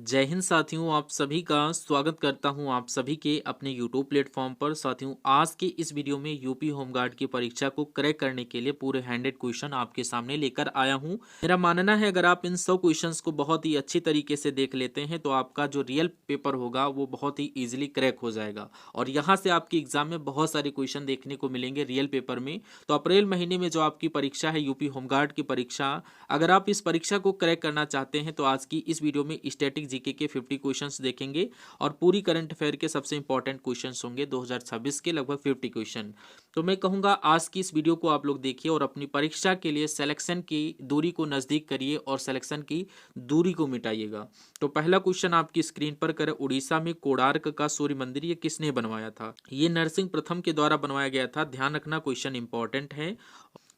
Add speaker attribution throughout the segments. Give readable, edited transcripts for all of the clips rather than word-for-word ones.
Speaker 1: जय हिंद साथियों, आप सभी का स्वागत करता हूं आप सभी के अपने YouTube प्लेटफॉर्म पर। साथियों, आज के इस वीडियो में यूपी होमगार्ड की परीक्षा को क्रैक करने के लिए पूरे 100 क्वेश्चन आपके सामने लेकर आया हूं। मेरा मानना है अगर आप इन 100 क्वेश्चंस को बहुत ही अच्छी तरीके से देख लेते हैं तो आपका जो रियल पेपर होगा वो बहुत ही ईजिली क्रैक हो जाएगा और यहाँ से आपके एग्जाम में बहुत सारे क्वेश्चन देखने को मिलेंगे रियल पेपर में। तो अप्रैल महीने में जो आपकी परीक्षा है यूपी होमगार्ड की परीक्षा, अगर आप इस परीक्षा को क्रैक करना चाहते हैं तो आज की इस वीडियो में स्टैटिक जीके के 50 क्वेश्चंस देखेंगे और पूरी करंट अफेयर के सबसे इंपॉर्टेंट क्वेश्चंस होंगे 2026 के लगभग 50 क्वेश्चन। तो मैं कहूंगा आज की इस वीडियो को आप लोग देखिए और अपनी परीक्षा के लिए सिलेक्शन की दूरी को नजदीक करिए और सिलेक्शन की दूरी को मिटाइएगा। तो पहला क्वेश्चन आपकी स्क्रीन पर करें, उड़ीसा में कोणार्क का सूर्य मंदिर ये किसने बनवाया था? ये नरसिंह प्रथम के द्वारा बनवाया गया था। ध्यान रखना, क्वेश्चन इंपॉर्टेंट है।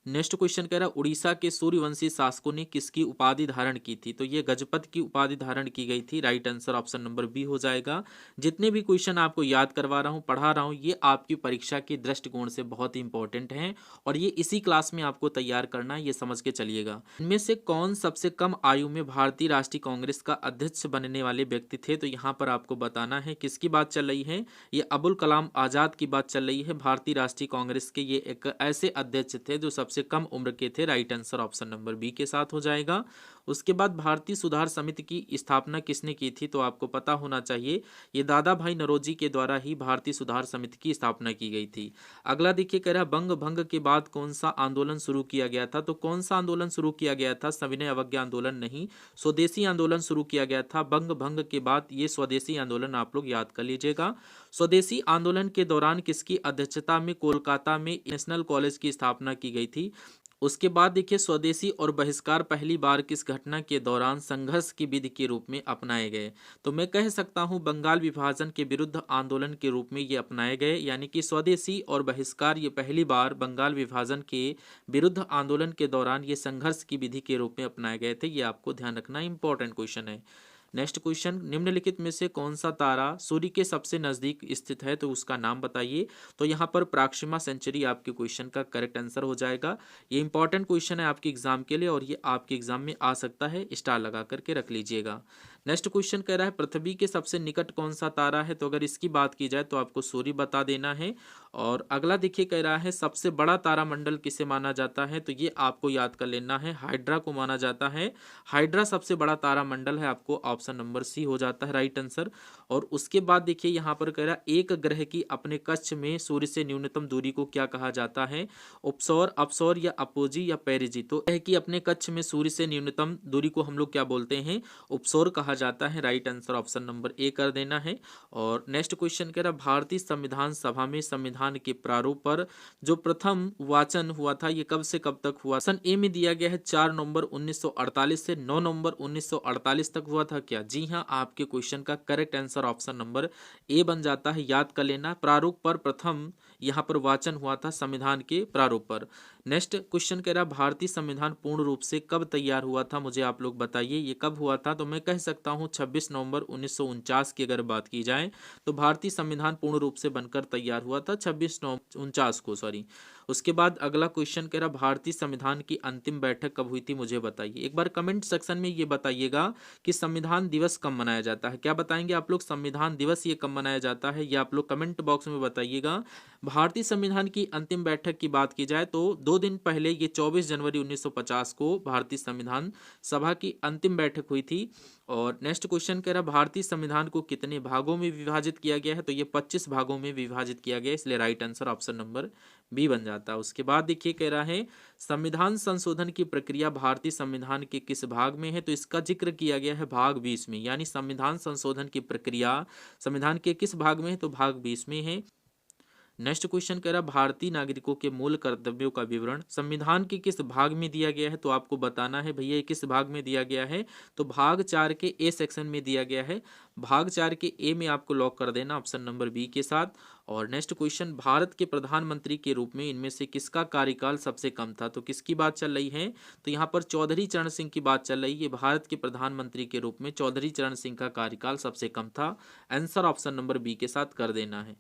Speaker 1: नेक्स्ट क्वेश्चन कह रहा है, उड़ीसा के सूर्यवंशी शासकों ने किसकी उपाधि धारण की थी? तो ये गजपति की उपाधि धारण की गई थी। Right answer option number B हो जाएगा। जितने भी क्वेश्चन आपको याद करवा रहा हूँ, पढ़ा रहा हूँ, ये आपकी परीक्षा के दृष्टिकोण से बहुत ही इंपॉर्टेंट हैं और ये इसी क्लास में आपको तैयार करना है, ये समझ के चलिएगा। इनमें से कौन सबसे कम आयु में भारतीय राष्ट्रीय कांग्रेस का अध्यक्ष बनने वाले व्यक्ति थे? तो यहाँ पर आपको बताना है किसकी बात चल रही है। ये अबुल कलाम आजाद की बात चल रही है। भारतीय राष्ट्रीय कांग्रेस के ये एक ऐसे अध्यक्ष थे जो सबसे कम उम्र के थे। Right answer option number B के साथ हो जाएगा। उसके बाद भारतीय सुधार समिति की स्थापना किसने की थी? तो आपको पता होना चाहिए, ये दादा भाई नौरोजी के द्वारा ही भारतीय सुधार समिति की स्थापना की गई थी। अगला देखिए, कह रहा है बंग भंग के बाद कौन सा आंदोलन शुरू किया गया था? तो कौन सा आंदोलन शुरू किया गया था? सविनय अवज्ञा आंदोलन नहीं, स्वदेशी आंदोलन शुरू किया गया था बंग भंग के बाद। ये स्वदेशी आंदोलन आप लोग याद कर लीजिएगा। स्वदेशी आंदोलन के दौरान किसकी अध्यक्षता में कोलकाता में नेशनल कॉलेज की स्थापना की गई थी? उसके बाद देखिए, स्वदेशी और बहिष्कार पहली बार किस घटना के दौरान संघर्ष की विधि के रूप में अपनाए गए? तो मैं कह सकता हूं बंगाल विभाजन के विरुद्ध आंदोलन के रूप में ये अपनाए गए, यानी कि स्वदेशी और बहिष्कार ये पहली बार बंगाल विभाजन के विरुद्ध आंदोलन के दौरान ये संघर्ष की विधि के रूप में अपनाए गए थे। ये आपको ध्यान रखना, इंपॉर्टेंट क्वेश्चन है। नेक्स्ट क्वेश्चन, निम्नलिखित में से कौन सा तारा सूर्य के सबसे नजदीक स्थित है? तो उसका नाम बताइए। तो यहाँ पर प्राक्सिमा सेंचुरी आपके क्वेश्चन का करेक्ट आंसर हो जाएगा। ये इंपॉर्टेंट क्वेश्चन है आपके एग्जाम के लिए और ये आपके एग्जाम में आ सकता है, स्टार लगा करके रख लीजिएगा। नेक्स्ट क्वेश्चन कह रहा है, पृथ्वी के सबसे निकट कौन सा तारा है? तो अगर इसकी बात की जाए तो आपको सूर्य बता देना है। और अगला देखिए, कह रहा है सबसे बड़ा तारामंडल किसे माना जाता है? तो ये आपको याद कर लेना है, हाइड्रा को माना जाता है। हाइड्रा सबसे बड़ा तारामंडल है, आपको ऑप्शन नंबर सी हो जाता है राइट आंसर। और उसके बाद देखिए यहाँ पर कह रहा है, एक ग्रह की अपने कक्ष में सूर्य से न्यूनतम दूरी को क्या कहा जाता है? उपसौर, अपसौर या अपोजी या पेरिजी? तो ग्रह की अपने कक्ष में सूर्य से न्यूनतम दूरी को हम लोग क्या बोलते हैं? उपसौर कहा जाता है। Right answer option number A कर देना है। और नेक्स्ट क्वेश्चन कह रहा है, भारतीय संविधान सभा में संविधान के प्रारूप पर जो प्रथम वाचन हुआ था ये कब से कब तक हुआ? ऑप्शन ए में दिया गया है 4 नवंबर 1948 से 9 नवंबर 1948 तक हुआ था क्या? जी हाँ, आपके क्वेश्चन का correct answer option number A बन जाता है। याद कर लेना, प्रारूप पर प्रथम यहाँ पर वाचन हुआ था संविधान के प्रारूप पर। नेक्स्ट क्वेश्चन कह रहा है, भारतीय संविधान पूर्ण रूप से कब तैयार हुआ था? मुझे आप लोग बताइए ये कब हुआ था? तो मैं कह सकता हूँ 26 नवंबर 1949 की अगर बात की जाए तो भारतीय संविधान पूर्ण रूप से बनकर तैयार हुआ था 26 नवंबर 49 को, सॉरी। उसके बाद अगला क्वेश्चन कह रहा, भारतीय संविधान की अंतिम बैठक कब हुई थी? मुझे बताइए। एक बार कमेंट सेक्शन में ये बताइएगा कि संविधान दिवस कब मनाया जाता है। क्या बताएंगे आप लोग? संविधान दिवस ये कब मनाया जाता है, ये आप लोग कमेंट बॉक्स में बताइएगा। भारतीय संविधान की अंतिम बैठक की बात की जाए तो 2 दिन पहले ये 24 जनवरी 1950 को भारतीय संविधान सभा की अंतिम बैठक हुई थी। और नेक्स्ट क्वेश्चन कह रहा, भारतीय संविधान को कितने भागों में विभाजित किया गया है? तो ये 25 भागों में विभाजित किया गया है, इसलिए right answer option number B बन जाता है। उसके बाद देखिए, कह रहा है संविधान संशोधन की प्रक्रिया भारतीय संविधान के किस भाग में है? तो इसका जिक्र किया गया है भाग 20 में, यानी संविधान संशोधन की प्रक्रिया संविधान के किस भाग में है? तो भाग 20 में है। नेक्स्ट क्वेश्चन कह रहा, भारतीय नागरिकों के मूल कर्तव्यों का विवरण संविधान के किस भाग में दिया गया है? तो आपको बताना है भैया किस भाग में दिया गया है। तो भाग 4 के ए सेक्शन में दिया गया है। भाग 4 के ए में आपको लॉक कर देना ऑप्शन नंबर बी के साथ। और नेक्स्ट क्वेश्चन, भारत के प्रधानमंत्री के रूप में इनमें से किसका कार्यकाल सबसे कम था? तो किसकी बात चल रही है? तो यहाँ पर चौधरी चरण सिंह की बात चल रही है। भारत के प्रधानमंत्री के रूप में चौधरी चरण सिंह का कार्यकाल सबसे कम था। आंसर ऑप्शन नंबर बी के साथ कर देना है।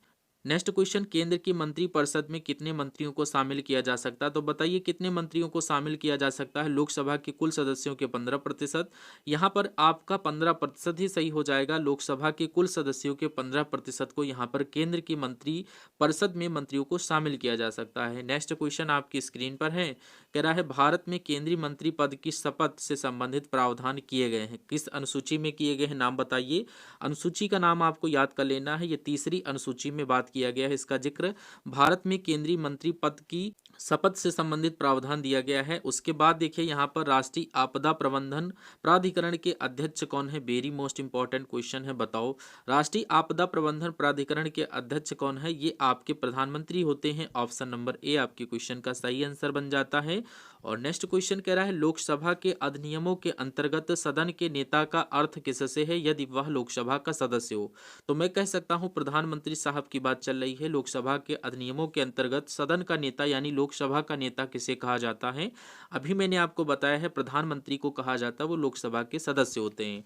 Speaker 1: नेक्स्ट क्वेश्चन, केंद्र की मंत्रिपरिषद में कितने मंत्रियों को शामिल किया जा सकता है? तो बताइए कितने मंत्रियों को शामिल किया जा सकता है? लोकसभा के कुल सदस्यों के 15%। यहाँ पर आपका 15% ही सही हो जाएगा। लोकसभा के कुल सदस्यों के 15% को यहाँ पर केंद्र की मंत्रिपरिषद में मंत्रियों को शामिल किया जा सकता है। नेक्स्ट क्वेश्चन आपकी स्क्रीन पर है, कह रहा है भारत में केंद्रीय मंत्री पद की शपथ से संबंधित प्रावधान किए गए हैं, किस अनुसूची में किए गए हैं, नाम बताइए। अनुसूची का नाम आपको याद कर लेना है, ये तीसरी अनुसूची में बात किया गया है इसका जिक्र। भारत में केंद्रीय मंत्री पद की शपथ से संबंधित प्रावधान दिया गया है। उसके बाद देखिए यहाँ पर राष्ट्रीय आपदा प्रबंधन प्राधिकरण के अध्यक्ष कौन है? वेरी मोस्ट इंपॉर्टेंट क्वेश्चन है, बताओ। राष्ट्रीय आपदा प्रबंधन प्राधिकरण के अध्यक्ष कौन है? ये आपके प्रधानमंत्री होते हैं। ऑप्शन नंबर ए आपके क्वेश्चन का सही आंसर बन जाता है। और नेक्स्ट क्वेश्चन कह रहा है लोकसभा के अधिनियमों के अंतर्गत सदन के नेता का अर्थ किससे है यदि वह लोकसभा का सदस्य हो? तो मैं कह सकता हूं प्रधानमंत्री साहब की बात चल रही है। लोकसभा के अधिनियमों के अंतर्गत सदन का नेता यानी लोकसभा का नेता किसे कहा जाता है? अभी मैंने आपको बताया है प्रधानमंत्री को कहा जाता है, वो लोकसभा के सदस्य होते हैं।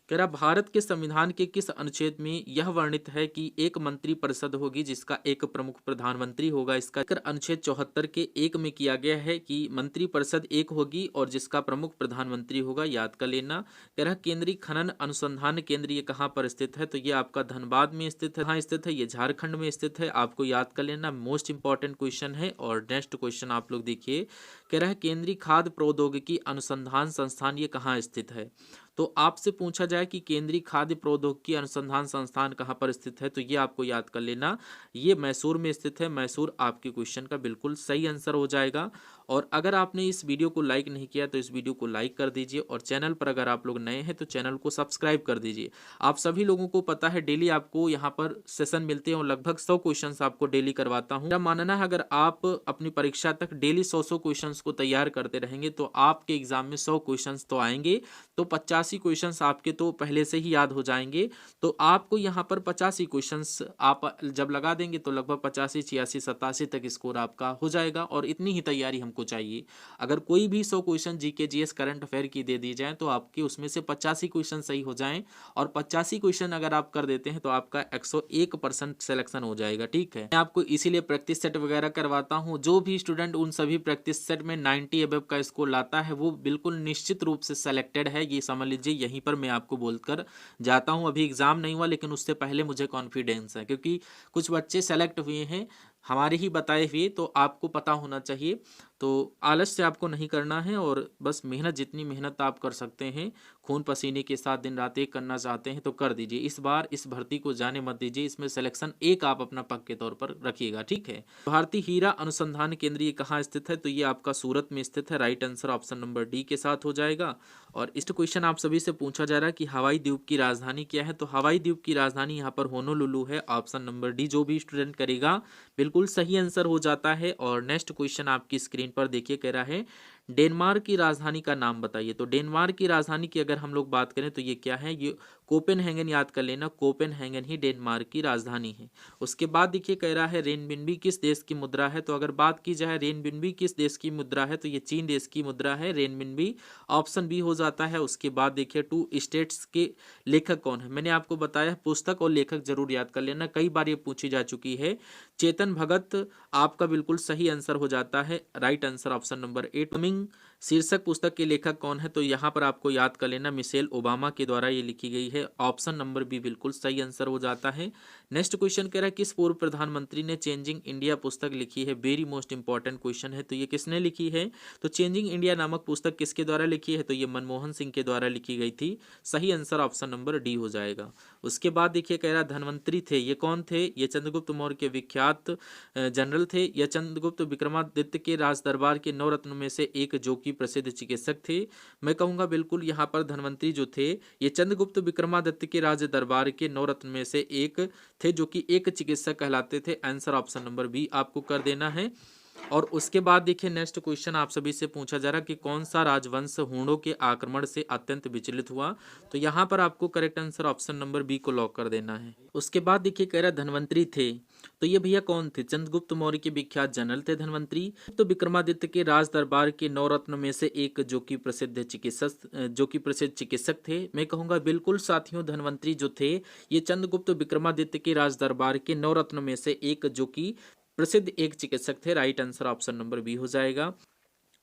Speaker 1: कह रहा भारत के संविधान के किस अनुच्छेद में यह वर्णित है कि एक मंत्रिपरिषद होगी जिसका एक प्रमुख प्रधानमंत्री होगा? इसका अनुच्छेद 74 के 1 में किया गया है कि मंत्रिपरिषद एक होगी और जिसका प्रमुख प्रधानमंत्री होगा, याद कर लेना। कह रहा केंद्रीय खनन अनुसंधान केंद्र ये कहाँ पर स्थित है? तो ये आपका धनबाद में स्थित है। कहाँ स्थित है? ये झारखंड में स्थित है, आपको याद कर लेना, मोस्ट इंपॉर्टेंट क्वेश्चन है। और नेक्स्ट क्वेश्चन आप लोग देखिए, कह रहा है केंद्रीय खाद्य प्रौद्योगिकी अनुसंधान संस्थान ये कहाँ स्थित है? तो आपसे पूछा जाए कि केंद्रीय खाद्य प्रौद्योगिकी अनुसंधान संस्थान कहाँ पर स्थित है, तो ये आपको याद कर लेना, ये मैसूर में स्थित है। मैसूर आपके क्वेश्चन का बिल्कुल सही आंसर हो जाएगा। और अगर आपने इस वीडियो को लाइक नहीं किया तो इस वीडियो को लाइक कर दीजिए, और चैनल पर अगर आप लोग नए हैं तो चैनल को सब्सक्राइब कर दीजिए। आप सभी लोगों को पता है डेली आपको यहाँ पर सेशन मिलते हैं और लगभग 100 क्वेश्चन आपको डेली करवाता हूँ। मेरा मानना है अगर आप अपनी परीक्षा तक डेली 100 क्वेश्चन को तैयार करते रहेंगे तो आपके एग्जाम में 100 क्वेश्चन तो आएंगे, तो 85 क्वेश्चंस आपके तो पहले से ही याद हो जाएंगे। तो आपको यहाँ पर 85 क्वेश्चंस आप जब लगा देंगे तो लगभग 85, 86, 87 तक स्कोर आपका हो जाएगा, और इतनी ही तैयारी हमको चाहिए। अगर कोई भी 100 question GK GS current affair की दे दी जाए तो आपके उसमें से 85 क्वेश्चन सही हो जाएं, और 85 क्वेश्चन अगर आप कर देते हैं तो आपका 101% सिलेक्शन हो जाएगा। ठीक है, मैं आपको इसीलिए प्रैक्टिस सेट वगैरह करवाता हूँ। जो भी स्टूडेंट उन सभी प्रैक्टिस सेट में 90 अबव का स्कोर लाता है वो बिल्कुल निश्चित रूप से सेलेक्टेड है, ये समझ लीजिए। यहीं पर मैं आपको बोलकर जाता हूं। अभी एग्जाम नहीं हुआ लेकिन उससे पहले मुझे कॉन्फिडेंस है, क्योंकि कुछ बच्चे सेलेक्ट हुए हैं हमारे ही बताए हुए, तो आपको पता होना चाहिए। तो आलस्य आपको नहीं करना है, और बस मेहनत, जितनी मेहनत आप कर सकते हैं खून पसीने के साथ दिन रात एक करना चाहते हैं तो कर दीजिए। इस बार इस भर्ती को जाने मत दीजिए, इसमें सिलेक्शन एक आप अपना पक्के के तौर पर रखिएगा। ठीक है, भारतीय हीरा अनुसंधान केंद्र ये कहाँ स्थित है? तो ये आपका सूरत में स्थित है। Right answer option number D के साथ हो जाएगा। और इस क्वेश्चन आप सभी से पूछा जा रहा है कि हवाई द्वीप की राजधानी क्या है? तो हवाई द्वीप की राजधानी यहाँ पर होनोलुलु है। ऑप्शन नंबर डी जो भी स्टूडेंट करेगा बिल्कुल सही आंसर हो जाता है। और नेक्स्ट क्वेश्चन आपकी स्क्रीन पर देखिए, कह रहा है डेनमार्क की राजधानी का नाम बताइए। तो डेनमार्क की राजधानी की अगर हम लोग बात करें तो ये क्या है? ये कोपेनहेगन, याद कर लेना, कोपेनहेगन ही डेनमार्क की राजधानी है। उसके बाद देखिए कह रहा है रेनबिन्बी किस देश की मुद्रा है? तो अगर बात की जाए रेनबिन्बी किस देश की मुद्रा है तो ये चीन देश की मुद्रा है रेनबिन्बी, ऑप्शन बी हो जाता है। उसके बाद देखिए टू स्टेट्स के लेखक कौन है? मैंने आपको बताया पुस्तक और लेखक जरूर याद कर लेना, कई बार ये पूछी जा चुकी है। चेतन भगत आपका बिल्कुल सही आंसर हो जाता है। Right answer option number 8। शीर्षक पुस्तक के लेखक कौन है? तो यहाँ पर आपको याद कर लेना मिशेल ओबामा के द्वारा ये लिखी गई है। ऑप्शन नंबर बी बिल्कुल सही आंसर हो जाता है। नेक्स्ट क्वेश्चन कह रहा है किस पूर्व प्रधानमंत्री ने चेंजिंग इंडिया पुस्तक लिखी है? वेरी मोस्ट इंपॉर्टेंट क्वेश्चन है। तो ये किसने लिखी है? तो चेंजिंग इंडिया नामक पुस्तक किसके द्वारा लिखी है? तो ये मनमोहन सिंह के द्वारा लिखी गई थी। सही आंसर ऑप्शन नंबर डी हो जाएगा। उसके बाद देखिए कह रहा धनवंतरी थे, ये कौन थे? ये चंद्रगुप्त मौर्य के विख्यात जनरल थे। यह चंद्रगुप्त विक्रमादित्य के राज दरबार के 9 रत्नों में से एक जो कि प्रसिद्ध चिकित्सक थे। मैं कहूंगा बिल्कुल यहाँ पर धनवंतरी जो थे ये चंद्रगुप्त विक्रमादित्य के राज दरबार के 9 रत्न में से एक थे, जो कि एक चिकित्सक कहलाते थे। आंसर ऑप्शन नंबर बी आपको कर देना है। और उसके बाद देखिए नेक्स्ट क्वेश्चन आप सभी से पूछा जा रहा है कि कौन सा राजवंश हूणों के आक्रमण से अत्यंत विचलित हुआ। तो यहाँ पर आपको correct answer option number B को लॉक कर देना है। उसके बाद देखिए कह रहा है धन्वंतरी थे, तो ये भैया कौन थे? चंद्रगुप्त मौर्य के विख्यात जनरल थे धन्वंतरी। तो विक्रमादित्य के राज दरबार के नवरत्न में से एक जो कि प्रसिद्ध चिकित्सक थे। मैं कहूंगा बिल्कुल साथियों, धन्वंतरी जो थे ये चंद्रगुप्त विक्रमादित्य के राज दरबार के नवरत्न में से एक जो कि प्रसिद्ध एक चिकित्सक थे। Right answer option number B हो जाएगा।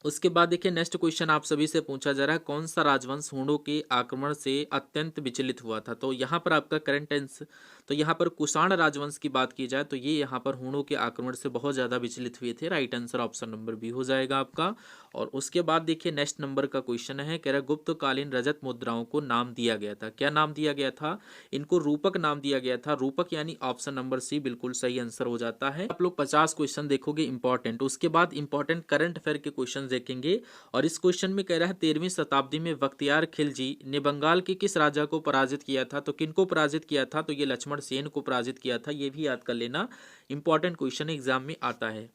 Speaker 1: उसके बाद देखिए नेक्स्ट क्वेश्चन आप सभी से पूछा जा रहा है कौन सा राजवंश हूणों के आक्रमण से अत्यंत विचलित हुआ था। तो यहाँ पर आपका करंट आंसर, तो यहाँ पर कुषाण राजवंश की बात की जाए तो ये यहाँ पर हूणों के आक्रमण से बहुत ज्यादा विचलित हुए थे। Right answer option number B हो जाएगा आपका। और उसके बाद देखिए नेक्स्ट नंबर का क्वेश्चन है, कह रहा है गुप्तकालीन रजत मुद्राओं को नाम दिया गया था। क्या नाम दिया गया था? इनको रूपक नाम दिया गया था। रूपक यानी ऑप्शन नंबर सी बिल्कुल सही आंसर हो जाता है। आप लोग 50 क्वेश्चन देखोगे इंपॉर्टेंट, उसके बाद इंपॉर्टेंट करंट अफेयर के क्वेश्चन देखेंगे। और इस क्वेश्चन में कह रहा है 13वीं शताब्दी में बख्तियार खिलजी ने बंगाल के किस राजा को पराजित किया था। तो किनको पराजित किया था? तो ये लक्ष्मण सेन को पराजित किया था। ये भी याद कर लेना, इंपॉर्टेंट क्वेश्चन एग्जाम में आता है।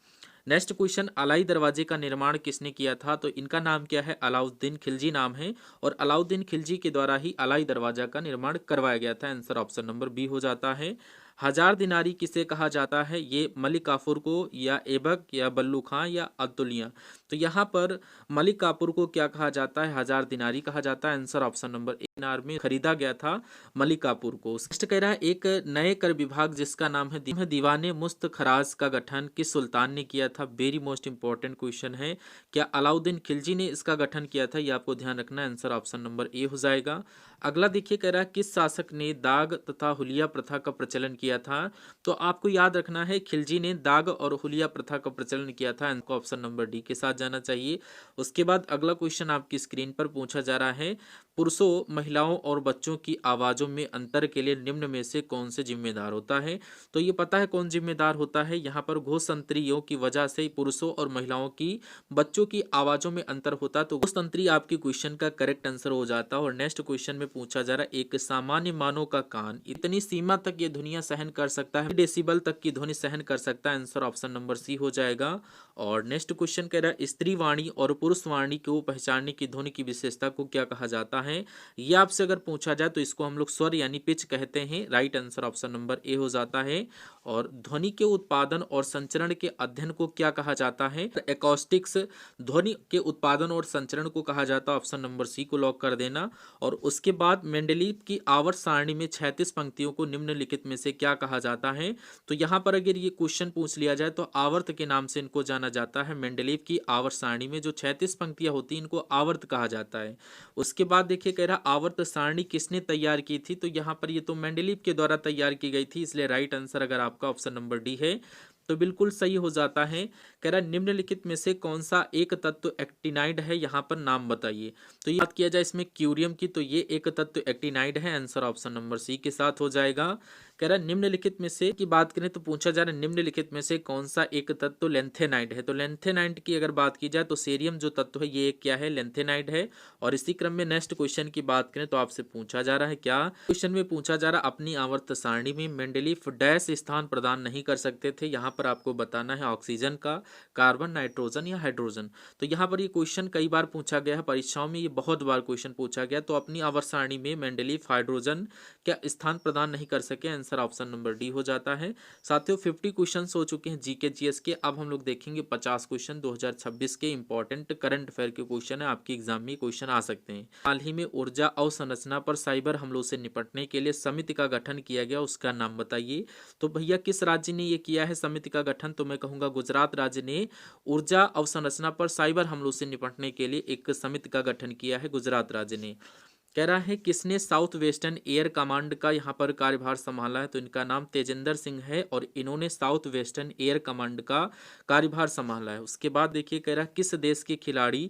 Speaker 1: नेक्स्ट क्वेश्चन, अलाई दरवाजे का निर्माण किसने किया था? तो इनका नाम क्या है? अलाउद्दीन खिलजी नाम है। और अलाउद्दीन खिलजी के द्वारा ही अलाई दरवाजा का निर्माण करवाया गया था। आंसर ऑप्शन नंबर बी हो जाता है। हजार दिनारी किसे कहा जाता है? ये मलिक काफूर को, या ऐबक, या बल्लू खां, या अब्दुलिया। तो यहाँ पर मलिक काफूर को क्या कहा जाता है? हजार दिनारी कहा जाता है। आंसर ऑप्शन नंबर ए दिनार में खरीदा गया था मलिक काफूर को। नेक्स्ट कह रहा है एक नए कर विभाग जिसका नाम है दीवाने मुस्त खराज का गठन किस सुल्तान ने किया था? वेरी मोस्ट इंपॉर्टेंट क्वेश्चन है। क्या अलाउद्दीन खिलजी ने इसका गठन किया था? ये आपको ध्यान रखना है। आंसर ऑप्शन नंबर ए हो जाएगा। अगला देखिए कह रहा है किस शासक ने दाग तथा हुलिया प्रथा का प्रचलन किया था? तो आपको याद रखना है खिलजी ने दाग और हुलिया प्रथा का प्रचलन किया था। इनको ऑप्शन नंबर डी के साथ जाना चाहिए। उसके बाद अगला क्वेश्चन आपकी स्क्रीन पर पूछा जा रहा है, पुरुषों, महिलाओं और बच्चों की आवाजों में अंतर के लिए निम्न में से कौन से जिम्मेदार होता है? तो ये पता है कौन जिम्मेदार होता है। यहाँ पर घोषतंत्रियों की वजह से पुरुषों और महिलाओं की, बच्चों की आवाजों में अंतर होता है। तो घोषतंत्री आपकी क्वेश्चन का करेक्ट आंसर हो जाता है। और नेक्स्ट क्वेश्चन में पूछा जा रहा है एक सामान्य मानव का कान इतनी सीमा तक ये ध्वनियां सहन कर सकता है, डेसिबल तक की ध्वनि सहन कर सकता है। आंसर ऑप्शन नंबर सी हो जाएगा। और नेक्स्ट क्वेश्चन कह रहा है स्त्री वाणी और पुरुष वाणी को पहचानने की ध्वनि की विशेषता को क्या कहा जाता है? ये आपसे अगर पूछा जाए तो इसको हम लोग स्वर यानी पिच कहते हैं। Right answer option number A हो जाता है। और ध्वनि के उत्पादन और संचरण के अध्ययन को क्या कहा जाता है? एकॉस्टिक्स ध्वनि के उत्पादन और संचरण को कहा जाता है। ऑप्शन नंबर सी को लॉक कर देना। और उसके बाद मेंडलीव की आवर्त सारणी में 36 पंक्तियों को निम्नलिखित में से क्या कहा जाता है? तो यहाँ पर अगर ये क्वेश्चन पूछ लिया जाए तो आवर्त के नाम से इनको जाना जाता है। मेंडलीव की आवर्त सारणी में जो 36 पंक्तियां होती हैं इनको आवर्त कहा जाता है। उसके बाद देखिए कह रहा आवर्त सारणी किसने तैयार की थी? तो यहाँ पर ये तो मेंडलीव के द्वारा तैयार की गई थी, इसलिए राइट आंसर अगर आपका ऑप्शन नंबर डी है तो बिल्कुल सही हो जाता है। कह रहा है निम्नलिखित में से कौन सा एक तत्व एक्टिनाइड है, यहाँ पर नाम बताइए। तो ये बात किया जाए इसमें क्यूरियम की, तो ये एक तत्व एक्टिनाइड है। आंसर ऑप्शन नंबर सी के साथ हो जाएगा। कह रहा है निम्नलिखित में से की बात करें तो पूछा जा रहा है निम्नलिखित में से कौन सा एक तत्व लेंथेनाइड है। तो लेंथेनाइड की अगर बात की जाए तो सेरियम जो तत्व है ये क्या है? लेंथेनाइड है। और इसी क्रम में नेक्स्ट क्वेश्चन की बात करें तो आपसे पूछा जा रहा है, क्या क्वेश्चन में पूछा जा रहा है अपनी आवर्त सारणी में मेंडलीव डैश स्थान प्रदान नहीं कर सकते थे। यहाँ पर आपको बताना है ऑक्सीजन का, कार्बन, नाइट्रोजन या हाइड्रोजन। तो यहाँ पर ये क्वेश्चन कई बार पूछा गया है परीक्षाओं में, ये बहुत बार क्वेश्चन पूछा गया। तो अपनी आवर्त सारणी में मेंडलीव हाइड्रोजन क्या स्थान प्रदान नहीं कर सके? आंसर ऑप्शन नंबर डी हो जाता है। साथियों 50 क्वेश्चन हो चुके हैं जीके जीएस के। अब हम लोग देखेंगे 50 क्वेश्चन 2026 के इंपॉर्टेंट करंट अफेयर के क्वेश्चन है, आपके एग्जाम में क्वेश्चन आ सकते हैं। हाल ही में ऊर्जा अवसंरचना पर साइबर हमलों से निपटने के लिए समिति का गठन किया गया, उसका नाम बताइए। तो भैया किस राज्य ने ये किया है समिति का गठन? तो मैं कहूंगा गुजरात राज्य ने ऊर्जा अवसंरचना पर साइबर हमलों से निपटने के लिए एक समिति का गठन किया है, गुजरात राज्य ने। कह रहा है किसने साउथ वेस्टर्न एयर कमांड का यहाँ पर कार्यभार संभाला है? तो इनका नाम तेजिंदर सिंह है और इन्होंने साउथ वेस्टर्न एयर कमांड का कार्यभार संभाला है। उसके बाद देखिए कह रहा है किस देश के खिलाड़ी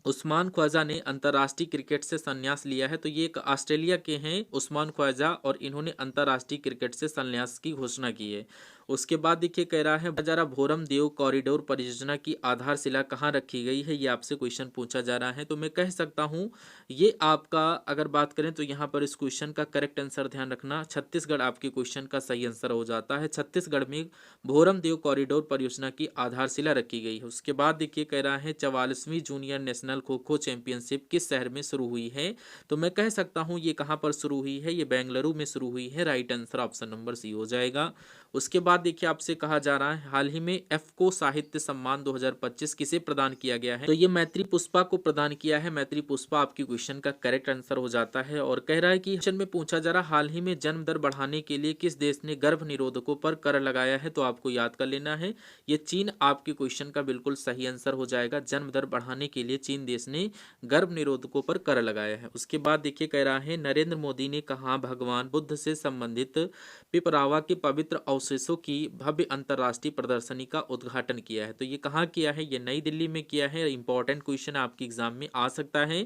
Speaker 1: उस्मान ख्वाजा ने अंतर्राष्ट्रीय क्रिकेट से संन्यास लिया है। तो ये एक ऑस्ट्रेलिया के हैं उस्मान ख्वाजा, और इन्होंने अंतर्राष्ट्रीय क्रिकेट से संन्यास की घोषणा की है। उसके बाद देखिए कह रहा है बजारा भोरम देव कॉरिडोर परियोजना की आधारशिला कहाँ रखी गई है, ये आपसे क्वेश्चन पूछा जा रहा है। तो मैं कह सकता हूँ ये आपका, अगर बात करें तो यहाँ पर इस क्वेश्चन का करेक्ट आंसर ध्यान रखना, छत्तीसगढ़ आपके क्वेश्चन का सही आंसर हो जाता है। छत्तीसगढ़ में भोरम देव कॉरिडोर परियोजना की आधारशिला रखी गई है। उसके बाद देखिए कह रहा है 44वीं junior national kho kho championship किस शहर में शुरू हुई है। तो मैं कह सकता हूँ ये कहाँ पर शुरू हुई है, ये बेंगलुरु में शुरू हुई है। Right answer option number C हो जाएगा। उसके बाद देखिए आपसे कहा जा रहा है हाल ही में एफको साहित्य सम्मान 2025 किसे प्रदान किया गया है। तो ये मैत्री पुष्पा को प्रदान किया है। मैत्री पुष्पा आपकी क्वेश्चन का करेक्ट आंसर हो जाता है। और कह रहा है कि क्वेश्चन में पूछा जा रहा हाल ही में जन्म दर बढ़ाने के लिए किस देश ने गर्भ निरोधकों पर कर लगाया है। तो आपको याद कर लेना है ये चीन आपके क्वेश्चन का बिल्कुल सही आंसर हो जाएगा। जन्म दर बढ़ाने के लिए चीन देश ने गर्भ निरोधकों पर कर लगाया है। उसके बाद देखिए कह रहा है नरेंद्र मोदी ने कहा भगवान बुद्ध से संबंधित पिपरावा के पवित्र अवशेषों की भव्य अंतर्राष्ट्रीय प्रदर्शनी का उद्घाटन किया है। तो ये कहाँ किया है, ये नई दिल्ली में किया है। इंपॉर्टेंट क्वेश्चन आपके एग्जाम में आ सकता है।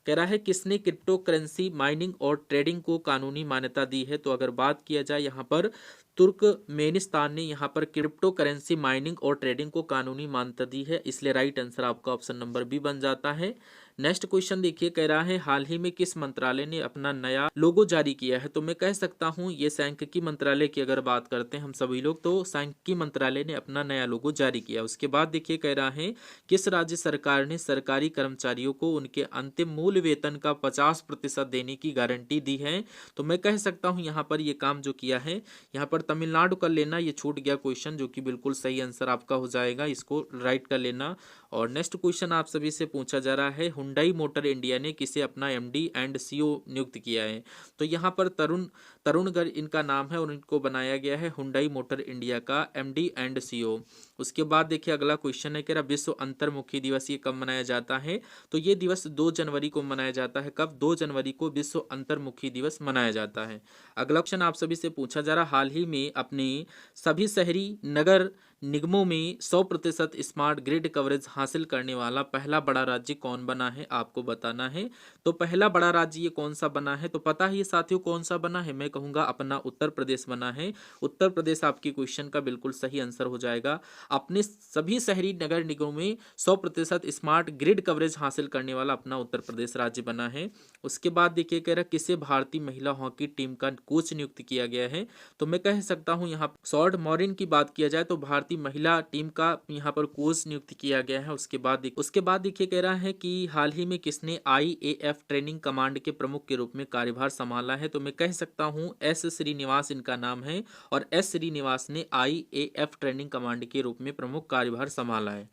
Speaker 1: कह रहा है किसने क्रिप्टो करेंसी माइनिंग और ट्रेडिंग को कानूनी मान्यता दी है। तो अगर बात किया जाए यहाँ पर तुर्कमेनिस्तान ने यहाँ पर क्रिप्टो करेंसी माइनिंग और ट्रेडिंग को कानूनी मान्यता दी है, इसलिए राइट आंसर आपका ऑप्शन नंबर बी बन जाता है। नेक्स्ट क्वेश्चन देखिए कह रहा है हाल ही में किस मंत्रालय ने अपना नया लोगो जारी किया है। तो मैं कह सकता हूँ ये सांख्यिकी मंत्रालय की अगर बात करते हैं हम सभी लोग, तो सांख्यिकी मंत्रालय ने अपना नया लोगो जारी किया। उसके बाद देखिए कह रहा है किस राज्य सरकार ने सरकारी कर्मचारियों को उनके अंतिम मूल वेतन का 50% देने की गारंटी दी है। तो मैं कह सकता हूँ यहाँ पर ये काम जो किया है, यहाँ पर तमिलनाडु कर लेना, ये छूट गया क्वेश्चन जो कि बिल्कुल सही आंसर आपका हो जाएगा, इसको राइट कर लेना। और नेक्स्ट क्वेश्चन आप सभी से पूछा जा रहा है हुंडई मोटर इंडिया ने किसे अपना एमडी एंड सीईओ नियुक्त किया है। तो यहाँ पर तरुण गर्ग इनका नाम है और इनको बनाया गया है हुंडई मोटर इंडिया का एमडी एंड सीईओ। उसके बाद देखिए अगला क्वेश्चन है कि विश्व अंतर्मुखी दिवस ये कब मनाया जाता है। तो ये दिवस 2 जनवरी को मनाया जाता है। कब, 2 जनवरी को विश्व अंतर्मुखी दिवस मनाया जाता है। अगला क्वेश्चन आप सभी से पूछा जा रहा हाल ही में अपने सभी शहरी नगर निगमों में 100% स्मार्ट ग्रिड कवरेज हासिल करने वाला पहला बड़ा राज्य कौन बना है, आपको बताना है। तो पहला बड़ा राज्य ये कौन सा बना है, तो पता ही साथियों कौन सा बना है, मैं कहूंगा अपना उत्तर प्रदेश बना है। उत्तर प्रदेश आपकी क्वेश्चन का बिल्कुल सही आंसर हो जाएगा। अपने सभी शहरी नगर निगमों में 100% स्मार्ट ग्रिड कवरेज हासिल करने वाला अपना उत्तर प्रदेश राज्य बना है। उसके बाद देखिए कह रहा किसे भारतीय महिला हॉकी टीम का कोच नियुक्त किया गया है। तो मैं कह सकता हूं यहाँ शॉर्ट मॉरिन की बात किया जाए तो भारतीय महिला टीम का यहाँ पर कोच नियुक्त किया गया है। उसके बाद देखिए कह रहा है कि हाल ही में किसने IAF ट्रेनिंग कमांड के प्रमुख के रूप में कार्यभार संभाला है। तो मैं कह सकता हूं S श्रीनिवास इनका नाम है और S श्रीनिवास ने IAF ट्रेनिंग कमांड के रूप में प्रमुख कार्यभार संभाला है।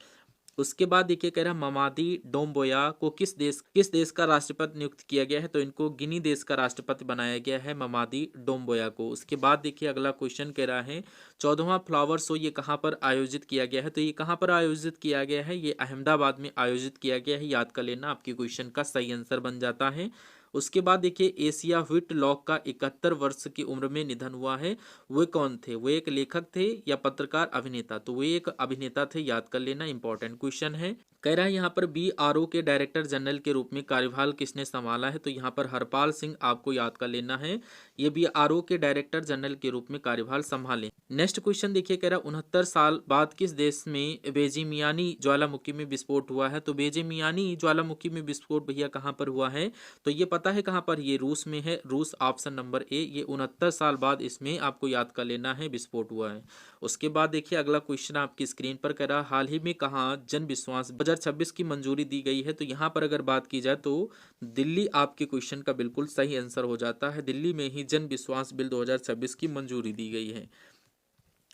Speaker 1: उसके बाद देखिए कह रहा है ममादी डोम्बोया को किस देश का राष्ट्रपति नियुक्त किया गया है। तो इनको गिनी देश का राष्ट्रपति बनाया गया है, ममादी डोम्बोया को। उसके बाद देखिए अगला क्वेश्चन कह रहा है 14वां फ्लावर शो ये कहाँ पर आयोजित किया गया है। तो ये कहाँ पर आयोजित किया गया है, ये अहमदाबाद में आयोजित किया गया है। याद कर लेना, आपकी क्वेश्चन का सही आंसर बन जाता है। उसके बाद देखिए एशिया व्हिटलॉक का 71 वर्ष की उम्र में निधन हुआ है। वे कौन थे, वे एक लेखक थे या पत्रकार अभिनेता। तो वे एक अभिनेता थे, याद कर लेना, इंपॉर्टेंट क्वेश्चन है। कह रहा है यहाँ पर BRO के डायरेक्टर जनरल के रूप में कार्यभार किसने संभाला है। तो यहाँ पर हरपाल सिंह आपको याद कर लेना है, ये BRO के डायरेक्टर जनरल के रूप में कार्यभार संभाले। नेक्स्ट क्वेश्चन देखिए कह रहा है 69 साल बाद किस देश में बेजिमियानी ज्वालामुखी में विस्फोट हुआ है। तो बेजिमियानी ज्वालामुखी में विस्फोट भैया कहाँ पर हुआ है, तो ये पता है कहाँ पर, ये रूस में है। रूस ऑप्शन नंबर ए, ये 69 साल बाद इसमें आपको याद कर लेना है विस्फोट हुआ है। उसके बाद देखिए अगला क्वेश्चन आपकी स्क्रीन पर कह रहा हाल ही में कहाँ जन विश्वास 2026 की मंजूरी दी गई है। तो यहाँ पर अगर बात की जाए तो दिल्ली आपके क्वेश्चन का बिल्कुल सही आंसर हो जाता है। दिल्ली में ही जन विश्वास बिल 2026 की मंजूरी दी गई है।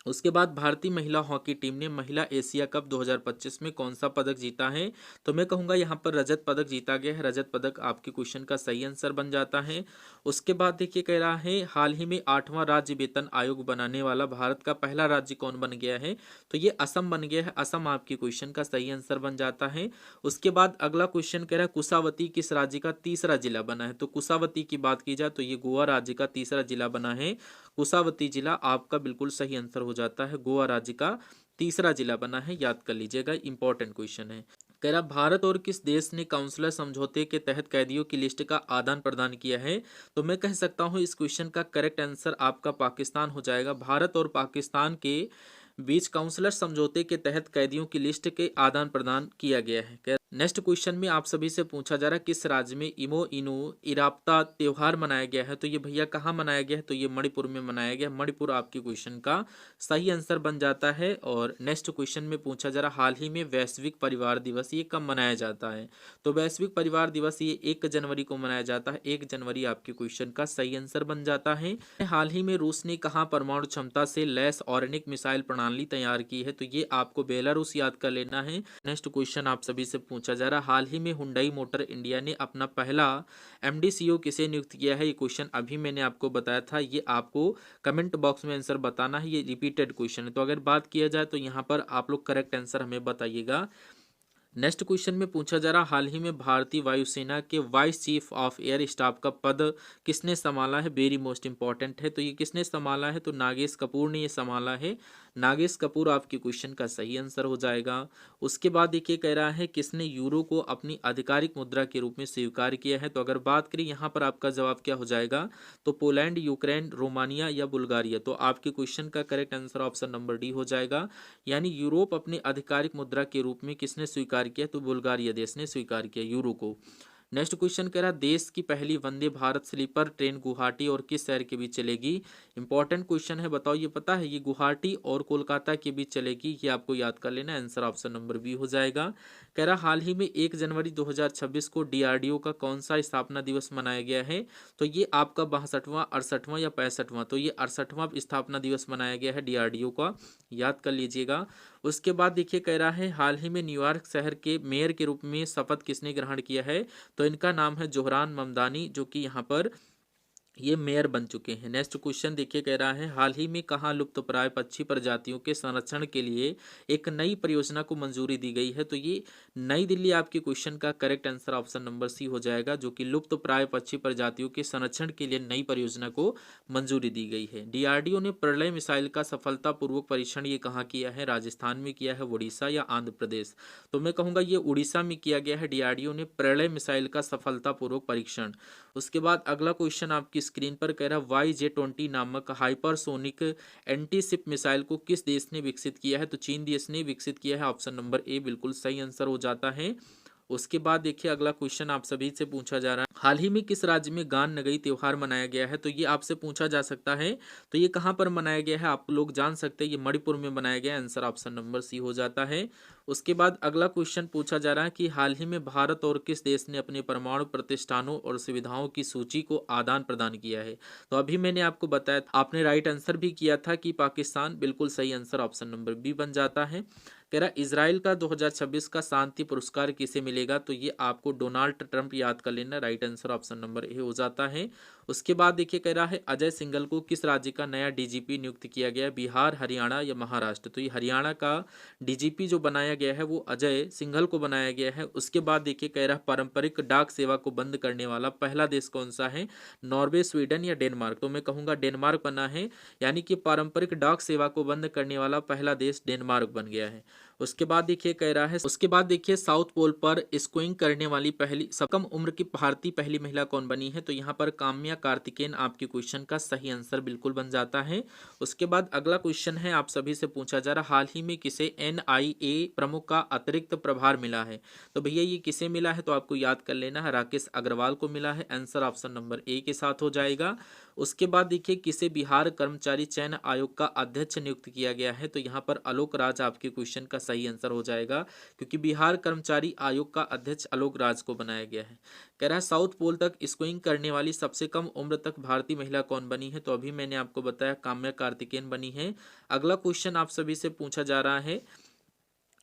Speaker 1: उसके बाद भारतीय महिला हॉकी टीम ने महिला एशिया कप 2025 में कौन सा पदक जीता है। तो मैं कहूंगा यहाँ पर रजत पदक जीता गया है। रजत पदक आपके क्वेश्चन का सही आंसर बन जाता है। उसके बाद देखिए कह रहा है हाल ही में 8वां राज्य वेतन आयोग बनाने वाला भारत का पहला राज्य कौन बन गया है। तो ये असम बन गया है। असम आपके क्वेश्चन का सही आंसर बन जाता है। उसके बाद अगला क्वेश्चन कह रहा है कुशावती किस राज्य का तीसरा जिला बना है। तो कुशावती की बात की जाए तो ये गोवा राज्य का तीसरा जिला बना है। कुशावती जिला आपका बिल्कुल सही आंसर हो जाता है, गोवा राज्य का तीसरा जिला बना है, याद कर लीजिएगा, इंपॉर्टेंट क्वेश्चन है। कह रहा भारत और किस देश ने काउंसलर समझौते के तहत कैदियों की लिस्ट का आदान प्रदान किया है। तो मैं कह सकता हूं इस क्वेश्चन का करेक्ट आंसर आपका पाकिस्तान हो जाएगा। भारत और पाकिस्तान के बीच काउंसलर समझौते के तहत कैदियों की लिस्ट के आदान प्रदान किया गया है। नेक्स्ट क्वेश्चन में आप सभी से पूछा जा रहा है किस राज्य में इमो इनु इराप्ता त्योहार मनाया गया है। तो ये भैया कहाँ मनाया गया है, तो ये मणिपुर में मनाया गया। मणिपुर आपके क्वेश्चन का सही आंसर बन जाता है। और नेक्स्ट क्वेश्चन में पूछा जा रहा हाल ही में वैश्विक परिवार दिवस ये कब मनाया जाता है। तो वैश्विक परिवार दिवस ये 1 जनवरी को मनाया जाता है। 1 जनवरी आपके क्वेश्चन का सही आंसर बन जाता है। हाल ही में रूस ने कहाँ परमाणु क्षमता से लैस ऑर्निक मिसाइल प्रणाली तैयार की है। तो ये आपको बेलारूस याद कर लेना है। नेक्स्ट क्वेश्चन आप सभी से पूछा जा रहा हाल ही में हुंडई मोटर इंडिया ने अपना पहला एमडी किसे नियुक्त किया है। ये क्वेश्चन अभी मैंने आपको बताया था, ये आपको कमेंट बॉक्स में आंसर बताना है। ये रिपीटेड क्वेश्चन है, तो अगर बात किया जाए तो यहाँ पर आप लोग करेक्ट आंसर हमें बताइएगा। नेक्स्ट क्वेश्चन में पूछा जा रहा हाल ही में भारतीय वायुसेना के vice chief of air staff का पद किसने संभाला है। वेरी मोस्ट इंपॉर्टेंट है। तो ये किसने संभाला है, तो नागेश कपूर ने ये संभाला है। नागेश कपूर आपके क्वेश्चन का सही आंसर हो जाएगा। उसके बाद देखिए कह रहा है किसने यूरो को अपनी आधिकारिक मुद्रा के रूप में स्वीकार किया है। तो अगर बात करें यहाँ पर आपका जवाब क्या हो जाएगा, तो पोलैंड, यूक्रेन, रोमानिया या बुल्गारिया। तो आपके क्वेश्चन का correct answer option number D हो जाएगा। यानी यूरोप अपनी आधिकारिक मुद्रा के रूप में किसने स्वीकार किया, तो बुल्गारिया देश ने स्वीकार किया यूरो को। नेक्स्ट क्वेश्चन कह रहा देश की पहली वंदे भारत स्लीपर ट्रेन गुवाहाटी और किस शहर के बीच चलेगी। इंपॉर्टेंट क्वेश्चन है, बताओ ये पता है। ये गुवाहाटी और कोलकाता के बीच चलेगी, ये आपको याद कर लेना। आंसर ऑप्शन नंबर बी हो जाएगा। कह रहा हाल ही में 1 जनवरी 2026 को डीआरडीओ का कौन सा स्थापना दिवस मनाया गया है। तो ये आपका 62वां, 68वां या 65वां। तो ये 68वां स्थापना दिवस मनाया गया है डीआरडीओ का, याद कर लीजिएगा। उसके बाद देखिए कह रहा है हाल ही में न्यूयॉर्क शहर के मेयर के रूप में शपथ किसने ग्रहण किया है। तो इनका नाम है जोहरान ममदानी, जो कि यहाँ पर ये मेयर बन चुके हैं। नेक्स्ट क्वेश्चन देखिए कह रहा है हाल ही में कहाँ लुप्तप्राय पक्षी प्रजातियों के संरक्षण के लिए एक नई परियोजना को मंजूरी दी गई है। तो ये नई दिल्ली आपके क्वेश्चन का correct answer option number C हो जाएगा, जो कि लुप्तप्राय पक्षी प्रजातियों के संरक्षण के लिए नई परियोजना को मंजूरी दी गई है। डीआरडीओ ने प्रलय मिसाइल का सफलतापूर्वक परीक्षण ये कहाँ किया है, राजस्थान में किया है, उड़ीसा या आंध्र प्रदेश। तो मैं कहूँगा ये उड़ीसा में किया गया है। डीआरडीओ ने प्रलय मिसाइल का सफलतापूर्वक परीक्षण। उसके बाद अगला क्वेश्चन आपकी स्क्रीन पर कह रहा है YJ-20 नामक हाइपरसोनिक एंटी शिप मिसाइल को किस देश ने विकसित किया है। तो चीन देश ने विकसित किया है। ऑप्शन नंबर ए बिल्कुल सही आंसर हो जाता है। उसके बाद देखिए अगला क्वेश्चन आप सभी से पूछा जा रहा है हाल ही में किस राज्य में गान नगई त्योहार मनाया गया है। तो ये आपसे पूछा जा सकता है। तो ये कहाँ पर मनाया गया है, आप लोग जान सकते हैं। ये मणिपुर में मनाया गया है। आंसर ऑप्शन नंबर सी हो जाता है। उसके बाद अगला क्वेश्चन पूछा जा रहा है कि हाल ही में भारत और किस देश ने अपने परमाणु प्रतिष्ठानों और सुविधाओं की सूची को आदान प्रदान किया है। तो अभी मैंने आपको बताया, आपने राइट आंसर भी किया था कि पाकिस्तान, बिल्कुल सही आंसर ऑप्शन नंबर बी बन जाता है। कह रहा इजराइल का 2026 का शांति पुरस्कार किसे मिलेगा। तो ये आपको डोनाल्ड ट्रंप याद कर लेना। Right answer option number A हो जाता है। उसके बाद देखिए कह रहा है अजय सिंघल को किस राज्य का नया डीजीपी नियुक्त किया गया, बिहार, हरियाणा या महाराष्ट्र। तो ये हरियाणा का डीजीपी जो बनाया गया है वो अजय सिंघल को बनाया गया है। उसके बाद देखिए कह रहा पारंपरिक डाक सेवा को बंद करने वाला पहला देश कौन सा है, नॉर्वे, स्वीडन या डेनमार्क। तो मैं कहूँगा डेनमार्क बना है, यानी कि पारंपरिक डाक सेवा को बंद करने वाला पहला देश डेनमार्क बन गया है। उसके बाद देखिए कह रहा है, उसके बाद देखिए साउथ पोल पर स्कीइंग करने वाली पहली कम उम्र की भारतीय पहली महिला कौन बनी है। तो यहाँ पर काम्या कार्तिकेयन आपके क्वेश्चन का सही आंसर बिल्कुल बन जाता है। उसके बाद अगला क्वेश्चन है आप सभी से पूछा जा रहा हाल ही में किसे NIA प्रमुख का अतिरिक्त प्रभार मिला है। तो भैया ये किसे मिला है, तो आपको याद कर लेना है, राकेश अग्रवाल को मिला है। आंसर ऑप्शन नंबर ए के साथ हो जाएगा। उसके बाद देखिए किसे बिहार कर्मचारी चयन आयोग का अध्यक्ष नियुक्त किया गया है। तो यहाँ पर आलोक राज आपके क्वेश्चन का सही आंसर हो जाएगा, क्योंकि बिहार कर्मचारी आयोग का अध्यक्ष आलोक राज को बनाया गया है। कह रहा है साउथ पोल तक स्कीइंग करने वाली सबसे कम उम्र तक भारतीय महिला कौन बनी है। तो अभी मैंने आपको बताया काम्या कार्तिकेयन बनी है। अगला क्वेश्चन आप सभी से पूछा जा रहा है,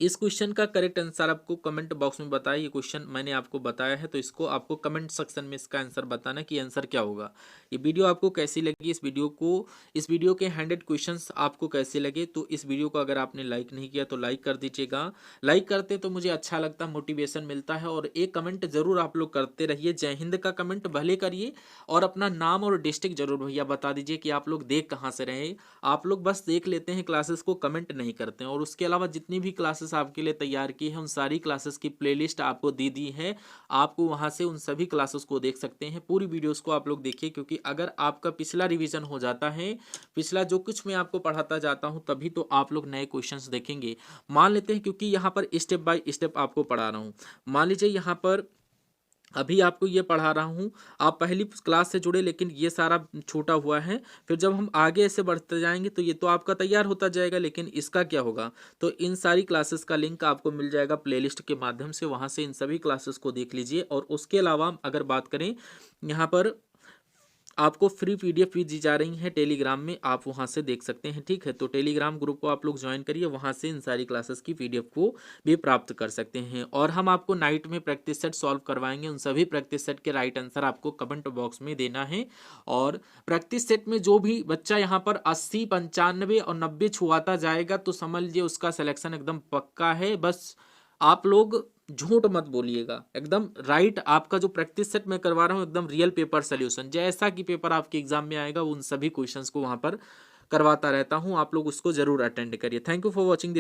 Speaker 1: इस क्वेश्चन का करेक्ट आंसर आपको कमेंट बॉक्स में बताया। ये क्वेश्चन मैंने आपको बताया है, तो इसको आपको कमेंट सेक्शन में इसका आंसर बताना कि आंसर क्या होगा। ये वीडियो आपको कैसी लगी, इस वीडियो के 100 क्वेश्चंस आपको कैसे लगे। तो इस वीडियो को अगर आपने लाइक नहीं किया तो लाइक कर दीजिएगा। लाइक करते तो मुझे अच्छा लगता, मोटिवेशन मिलता है। और एक कमेंट जरूर आप लोग करते रहिए, जय हिंद का कमेंट भले करिए, और अपना नाम और डिस्ट्रिक्ट जरूर भैया बता दीजिए कि आप लोग देख कहाँ से रहे। आप लोग बस देख लेते हैं क्लासेस को, कमेंट नहीं करते हैं। और उसके अलावा जितनी भी क्लासेस क्लासेस आपके लिए तैयार की है, उन सारी क्लासेस की प्लेलिस्ट आपको दे दी है। आपको वहां से उन सभी क्लासेस को देख सकते हैं। पूरी वीडियोस को आप लोग देखिए, क्योंकि अगर आपका पिछला रिवीजन हो जाता है, पिछला जो कुछ मैं आपको पढ़ाता जाता हूं, तभी तो आप लोग नए क्वेश्चंस देखेंगे। मान लेते हैं, क्योंकि यहाँ पर स्टेप बाय स्टेप आपको पढ़ा रहा हूँ। मान लीजिए यहाँ पर अभी आपको ये पढ़ा रहा हूँ, आप पहली क्लास से जुड़े, लेकिन ये सारा छूटा हुआ है। फिर जब हम आगे ऐसे बढ़ते जाएंगे तो ये तो आपका तैयार होता जाएगा, लेकिन इसका क्या होगा? तो इन सारी क्लासेस का लिंक आपको मिल जाएगा प्लेलिस्ट के माध्यम से, वहाँ से इन सभी क्लासेस को देख लीजिए। और उसके अलावा अगर बात करें, यहाँ पर आपको फ्री पीडीएफ भी दी जा रही है टेलीग्राम में, आप वहां से देख सकते हैं। ठीक है, तो टेलीग्राम ग्रुप को आप लोग ज्वाइन करिए, वहां से इन सारी क्लासेस की पीडीएफ को भी प्राप्त कर सकते हैं। और हम आपको नाइट में प्रैक्टिस सेट सॉल्व करवाएंगे, उन सभी प्रैक्टिस सेट के राइट आंसर आपको कमेंट बॉक्स में देना है। और प्रैक्टिस सेट में जो भी बच्चा यहाँ पर 80, 95 और 90 छुआता जाएगा, तो समझ लीजिए उसका सिलेक्शन एकदम पक्का है। बस आप लोग झूठ मत बोलिएगा, एकदम राइट। आपका जो प्रैक्टिस सेट मैं करवा रहा हूँ, एकदम रियल पेपर सोल्यूशन, जैसा कि पेपर आपके एग्जाम में आएगा उन सभी क्वेश्चंस को वहां पर करवाता रहता हूँ। आप लोग उसको जरूर अटेंड करिए। Thank you for watching.